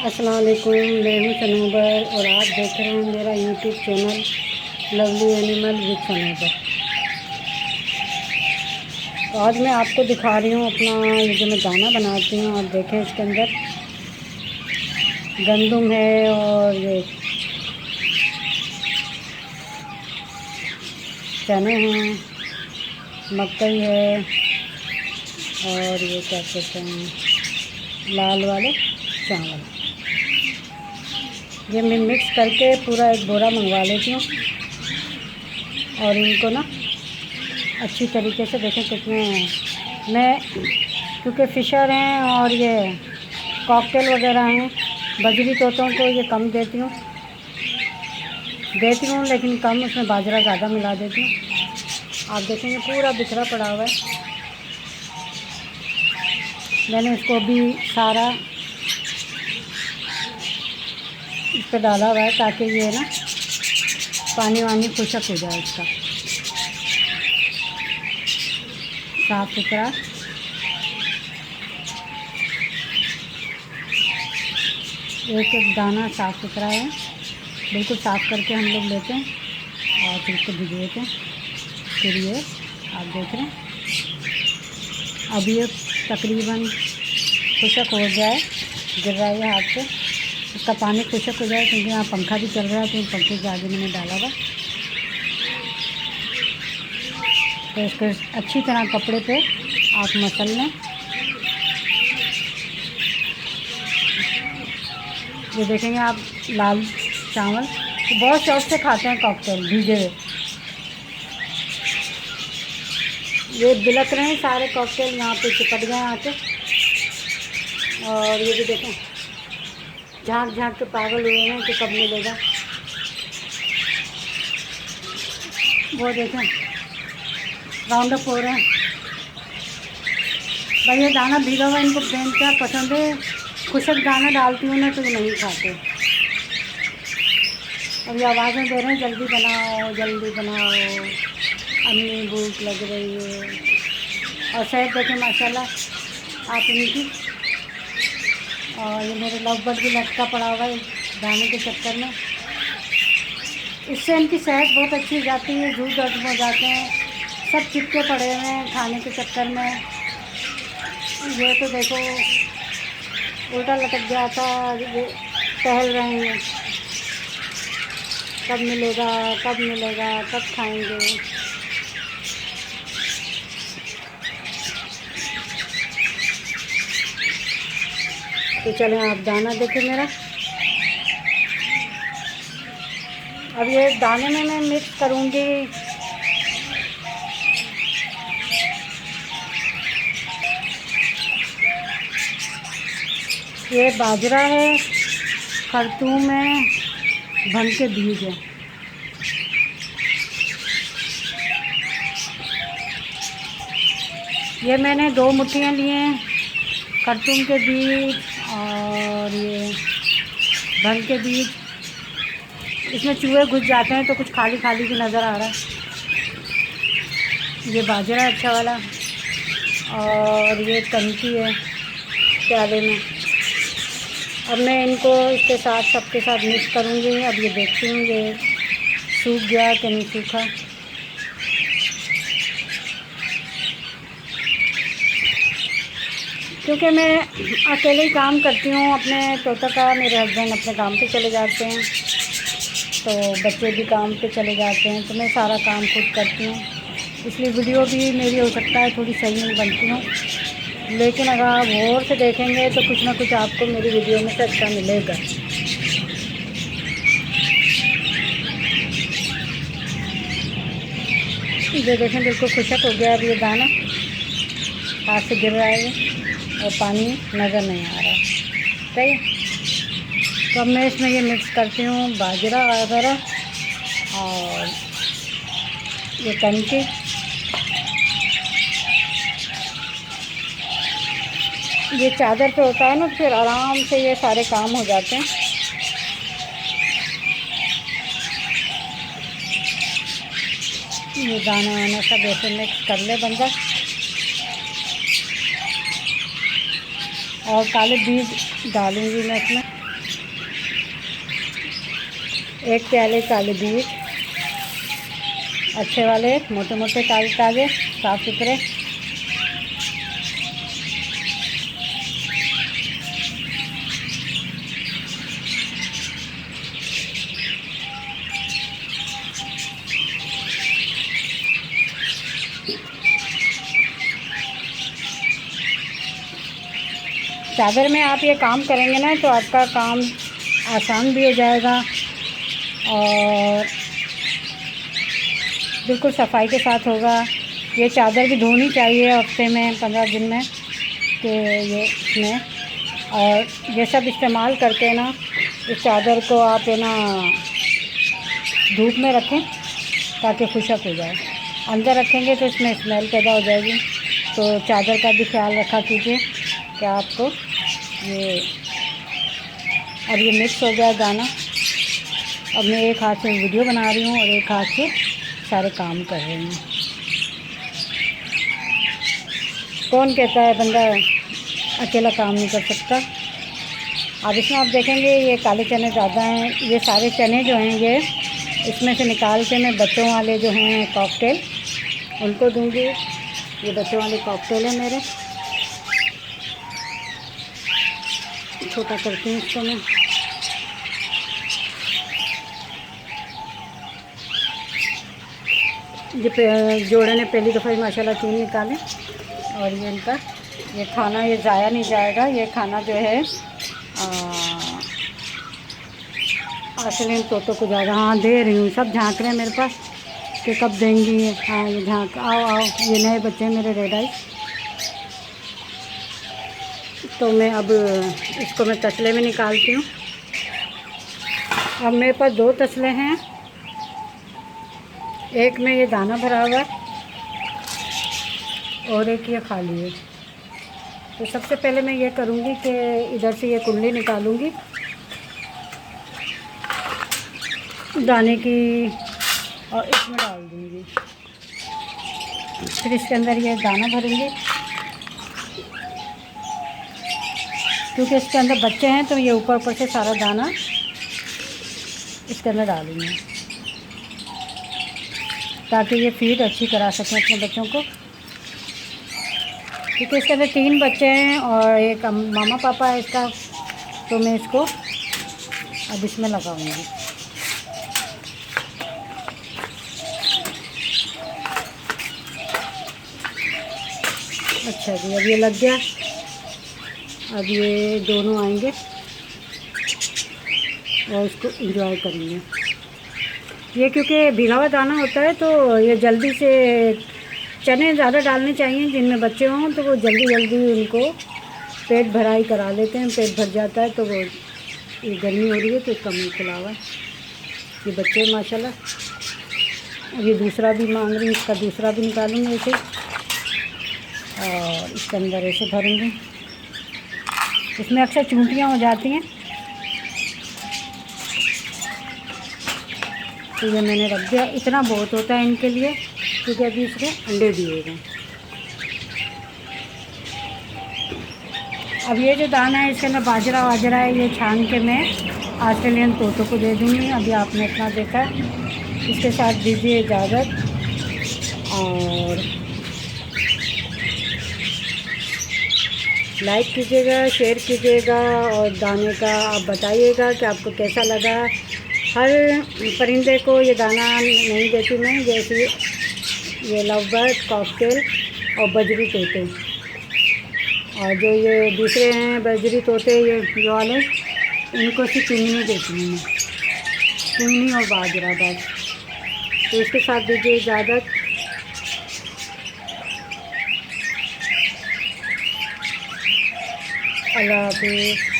अस्सलाम वालेकुम, मैं हूँ सनोबर और आप देख रहे हैं मेरा YouTube channel lovely animal with Sanobar. तो आज मैं आपको दिखा रही हूँ अपना ये जो मैं दाना बनाती हूँ। और देखें इसके अंदर गंदम है और ये चने हैं, मकई है और ये क्या कहते हैं लाल वाले चावल। ये मैं मिक्स करके पूरा एक बोरा मंगवा लेती हूँ और इनको ना अच्छी तरीके से देखें कितने हैं। मैं क्योंकि फ़िशर हैं और ये कॉकटेल वगैरह हैं, बजरी तोतों को ये कम देती हूँ लेकिन कम, उसमें बाजरा ज़्यादा मिला देती हूँ। आप देखेंगे पूरा बिखरा पड़ा हुआ है। मैंने इसको भी सारा इस पर डाला हुआ है ताकि ये ना पानी वानी खुशक हो जाए इसका, साफ़ सुथरा। एक एक दाना साफ़ सुथरा है, बिल्कुल साफ़ करके हम लोग लेते हैं और फिर इसको भिगोते हैं। फिर ये आप देख रहे हैं अभी ये तकरीबन खुशक हो गया है, गिर रहा है हाथ से। इसका पानी खुशक हो जाए क्योंकि यहाँ पंखा भी चल रहा है, तो पंखे के आगे मैंने डाला हुआ। तो इसको अच्छी तरह कपड़े पे आप मसल लें। ये देखेंगे आप लाल चावल तो बहुत शौक से खाते हैं कॉकटेल भीगे हुए। ये बिलक रहे हैं सारे कॉकटेल, यहाँ पे चिपट गए आके। और ये भी देखें झाँक झाँक के पागल हुए हैं कि कब मिलेगा। वो देखें राउंड अप हो रहे हैं। भाई ये दाना भीगा हुआ इनको क्या पसंद है, खुशक दाना डालती हूँ ना तो ये नहीं खाते। और ये आवाज़ें दे रहे हैं जल्दी बनाओ जल्दी बनाओ, अम्मी भूख लग रही है। और शायद देखें माशाल्लाह आप इनकी। और ये मेरे लव बर्ड भी लटका पड़ा हुआ है दाने के चक्कर में। इससे इनकी सेहत बहुत अच्छी हो जाती है, दूध दर्द हो जाते हैं, सब चिपके पड़े हुए हैं खाने के चक्कर में। ये तो देखो उल्टा लटक गया था, ये टहल रहे हैं कब मिलेगा कब मिलेगा कब खाएंगे। तो चलें आप दाना देखें मेरा। अब ये दाने में मैं मिक्स करूँगी ये बाजरा है, खरतूम है, भंग के बीज है। ये मैंने 2 मुट्ठियाँ लिए हैं खरतूम के बीज और ये भंग के बीज। इसमें चूहे घुस जाते हैं तो कुछ खाली खाली भी नज़र आ रहा है। ये बाजरा है अच्छा वाला और ये कनकी है प्याले में। अब मैं इनको इसके साथ सबके साथ मिक्स करूँगी। अब ये देखती हूँ ये सूख गया कि नहीं सूखा। क्योंकि मैं अकेले ही काम करती हूँ अपने तोता का, मेरे हस्बैंड अपने काम पे चले जाते हैं तो बच्चे भी काम पे चले जाते हैं, तो मैं सारा काम खुद करती हूँ। इसलिए वीडियो भी मेरी हो सकता है थोड़ी सही नहीं बनती हूँ, लेकिन अगर आप गौर से देखेंगे तो कुछ ना कुछ आपको मेरी वीडियो में से अच्छा मिलेगा। ये देखें बिल्कुल खुशक हो गया। अब ये दाना हाथ से गिर रहा है और पानी नज़र नहीं आ रहा। सही है। तो अब मैं इसमें ये मिक्स करती हूँ बाजरा वगैरह और ये कनकी। ये चादर पे होता है ना, फिर आराम से ये सारे काम हो जाते हैं। ये दाना वाना सब ऐसे मिक्स कर ले बंदा। और काले बीज डालूँगी मैं इसमें। 1 प्याले काले बीज, अच्छे वाले मोटे मोटे ताज़े ताज़े साफ़ सुथरे। चादर में आप ये काम करेंगे ना तो आपका काम आसान भी हो जाएगा और बिल्कुल सफाई के साथ होगा। ये चादर भी धोनी चाहिए हफ्ते में 15 दिन में कि ये इसमें, और ये सब इस्तेमाल करके ना इस चादर को आप है ना धूप में रखें ताकि खुशक हो जाए। अंदर रखेंगे तो इसमें स्मेल पैदा हो जाएगी। तो चादर का भी ख्याल रखा कीजिए कि आपको ये, अब ये मिक्स हो गया दाना। अब मैं एक हाथ से वीडियो बना रही हूँ और एक हाथ से सारे काम कर रही हूँ। कौन कहता है बंदा अकेला काम नहीं कर सकता। अब इसमें आप देखेंगे ये काले चने ज़्यादा हैं। ये सारे चने जो हैं ये इसमें से निकाल के मैं बच्चों वाले जो हैं कॉकटेल उनको दूंगी। ये बच्चों वाले कॉकटेल है मेरे, छोटा करती हूँ इसको मैं। ये जोड़े ने पहली दफ़ा ही माशाल्लाह 3 निकाले और ये इनका ये खाना ये ज़ाया नहीं जाएगा। ये खाना जो है असली तोतों को ज़्यादा, हाँ दे रही हूँ। सब झाँक रहे हैं मेरे पास कि कब देंगी। हाँ ये झाँक, आओ आओ, ये नए बच्चे हैं मेरे रेड आई। तो मैं अब इसको मैं तसले में निकालती हूँ। अब मेरे पास 2 तसले हैं, एक में ये दाना भरा हुआ और एक ये खाली है। तो सबसे पहले मैं ये करूँगी कि इधर से ये कुंडली निकालूँगी दाने की और इसमें डाल दूँगी। फिर इसके अंदर ये दाना भरूँगी, क्योंकि इसके अंदर बच्चे हैं तो ये ऊपर ऊपर से सारा दाना इसके अंदर डालूँगी ताकि ये फीड अच्छी करा सकें अपने बच्चों को। क्योंकि इसके अंदर 3 बच्चे हैं और एक मामा पापा है इसका। तो मैं इसको अब इसमें लगाऊंगी। अच्छा जी, अब ये लग गया। अब ये दोनों आएंगे और इसको एंजॉय करेंगे। ये क्योंकि भीगा हुआ दाना होता है तो ये जल्दी से, चने ज़्यादा डालने चाहिए जिनमें बच्चे हों तो वो जल्दी जल्दी उनको पेट भराई करा लेते हैं। पेट भर जाता है तो वो, ये गर्मी हो रही है तो इसका मुँह खुला हुआ है। ये बच्चे माशाल्लाह। ये दूसरा भी मांग रही हूँ, इसका दूसरा भी निकालूंगी ऐसे और इसके अंदर ऐसे भरूँगी। इसमें अक्सर चूंटियाँ हो जाती हैं तो ये मैंने रख दिया। इतना बहुत होता है इनके लिए क्योंकि अभी इसमें अंडे दिए गए। अब ये जो दाना है इसके अंदर बाजरा वाजरा है, ये छान के मैं ऑस्ट्रेलियन तोतों को दे दूँगी। अभी आपने इतना देखा, इसके साथ दीजिए इजाज़त और लाइक कीजिएगा, शेयर कीजिएगा और दाने का आप बताइएगा कि आपको कैसा लगा। हर परिंदे को ये दाना नहीं देती मैं, जैसे ये लव बर्ड, कॉकटेल और बजरी तोते, और जो ये दूसरे हैं बजरी तोते ये वाले, इनको सिर्फ चीनी देती हूँ मैं, चीनी और बाजरा बस। तो इसके साथ दीजिए इजाज़त। अल्लाह हाफ़िज़।